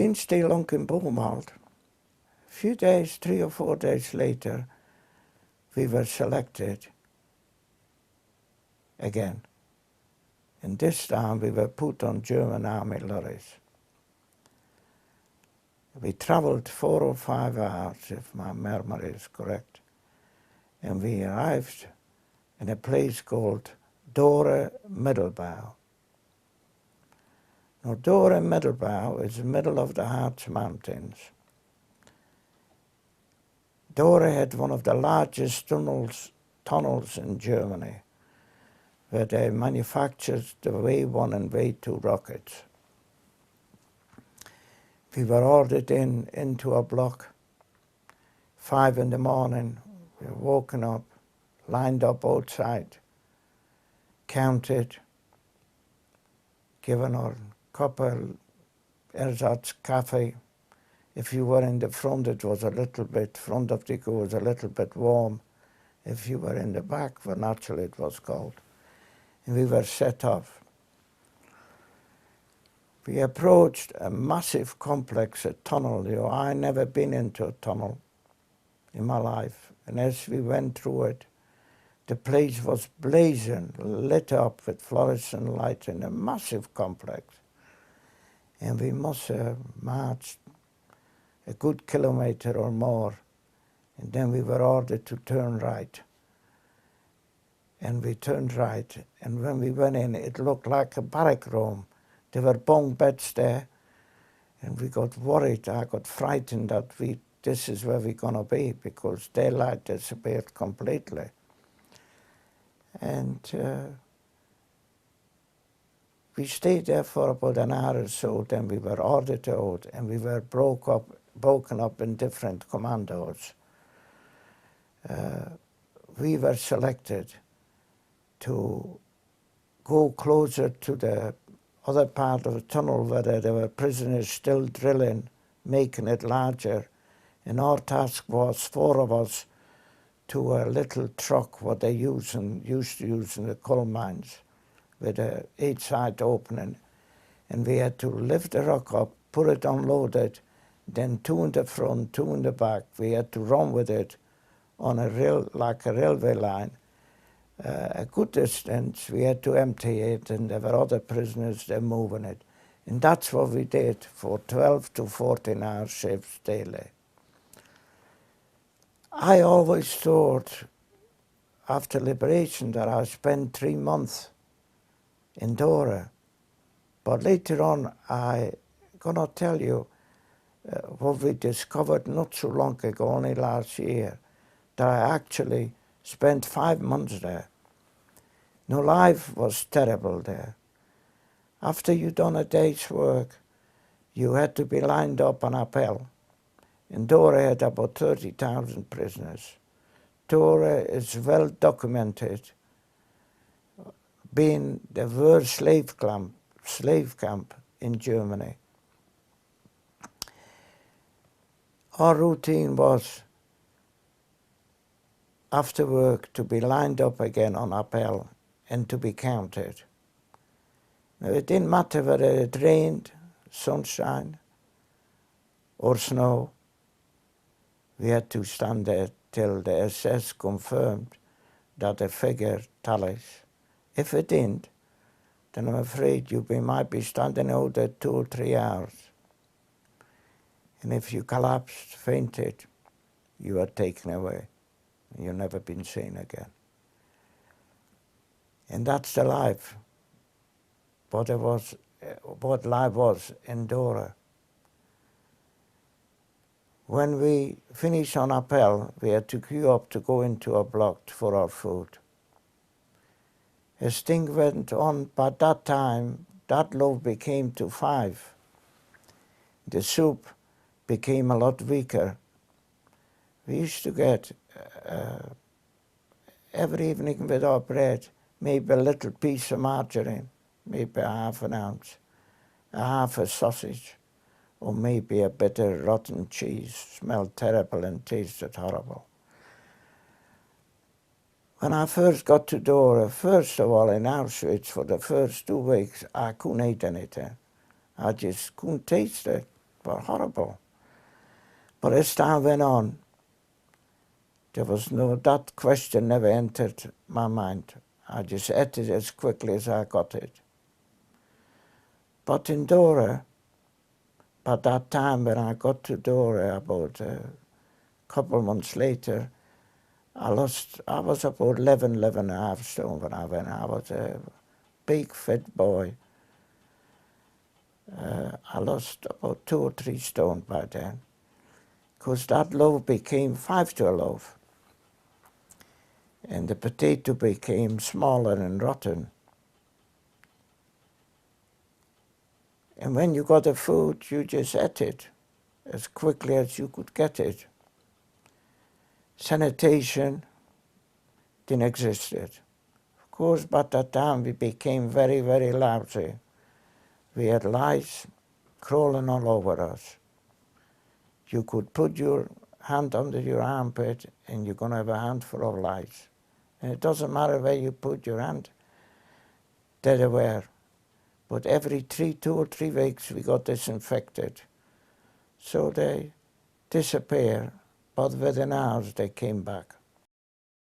didn't stay long in Boomwald. A few days, 3 or 4 days later, we were selected again. And this time we were put on German army lorries. We traveled 4 or 5 hours, if my memory is correct, and we arrived in a place called Dore Middelbau. Now, Dore Middelbau is the middle of the Harz Mountains. Dore had one of the largest tunnels in Germany, where they manufactured the V1 and V2 rockets. We were ordered into a block, 5 in the morning. We were woken up, lined up outside, counted, given our cup of ersatz coffee. If you were in the front, it was a little bit, front of the car was a little bit warm. If you were in the back, well, naturally it was cold. And we were set off. We approached a massive complex, a tunnel. You know, I never been into a tunnel in my life. And as we went through it, the place was blazing, lit up with fluorescent lights in a massive complex. And we must have marched a good kilometer or more. And then we were ordered to turn right. And we turned right. And when we went in, it looked like a barrack room. There were bunk beds there, and we got worried. I got frightened that this is where we're going to be, because daylight disappeared completely. And we stayed there for about an hour or so, then we were ordered out, and we were broken up in different commandos. We were selected to go closer to the other part of the tunnel where there were prisoners still drilling, making it larger. And our task was, 4 of us, to a little truck what they used to use in the coal mines, with a 8-side opening. And we had to lift the rock up, put it unloaded, then 2 in the front, 2 in the back. We had to run with it on a like a railway line. A good distance, we had to empty it, and there were other prisoners, they're moving it. And that's what we did for 12 to 14-hour shifts daily. I always thought, after liberation, that I spent 3 months in Dora. But later on, I'm gonna tell you what we discovered not so long ago, only last year, that I actually spent 5 months there. No, life was terrible there. After you'd done a day's work, you had to be lined up on appel. And Dora had about 30,000 prisoners. Dora is well documented being the worst slave camp in Germany. Our routine was, after work, to be lined up again on appel and to be counted. Now, it didn't matter whether it rained, sunshine, or snow. We had to stand there till the SS confirmed that the figure tallies. If it didn't, then I'm afraid you might be standing out there 2 or 3 hours. And if you collapsed, fainted, you were taken away. You've never been seen again. And that's the life. What life was in Dora. When we finished on appel, we had to queue up to go into a block for our food. As things went on, by that time, that loaf became to 5. The soup became a lot weaker. We used to get, every evening with our bread, maybe a little piece of margarine, maybe ½ an ounce, a half a sausage, or maybe a bit of rotten cheese. Smelled terrible and tasted horrible. When I first got to Dora, first of all in Auschwitz, for the first 2 weeks, I couldn't eat anything. I just couldn't taste it. were horrible. But as time went on, that question never entered my mind. I just ate it as quickly as I got it. But in Dora, by that time when I got to Dora, about a couple of months later, I was about 11 and a half stone when I went. I was a big, fit boy. I lost about 2 or 3 stone by then, because that loaf became 5 to a loaf, and the potato became smaller and rotten. And when you got the food, you just ate it as quickly as you could get it. Sanitation didn't exist. Of course, by that time we became very, very lousy. We had lice crawling all over us. You could put your hand under your armpit and you're going to have a handful of lice. And it doesn't matter where you put your hand, there they were. But every 2 or 3 weeks we got disinfected. So they disappear, but within hours they came back.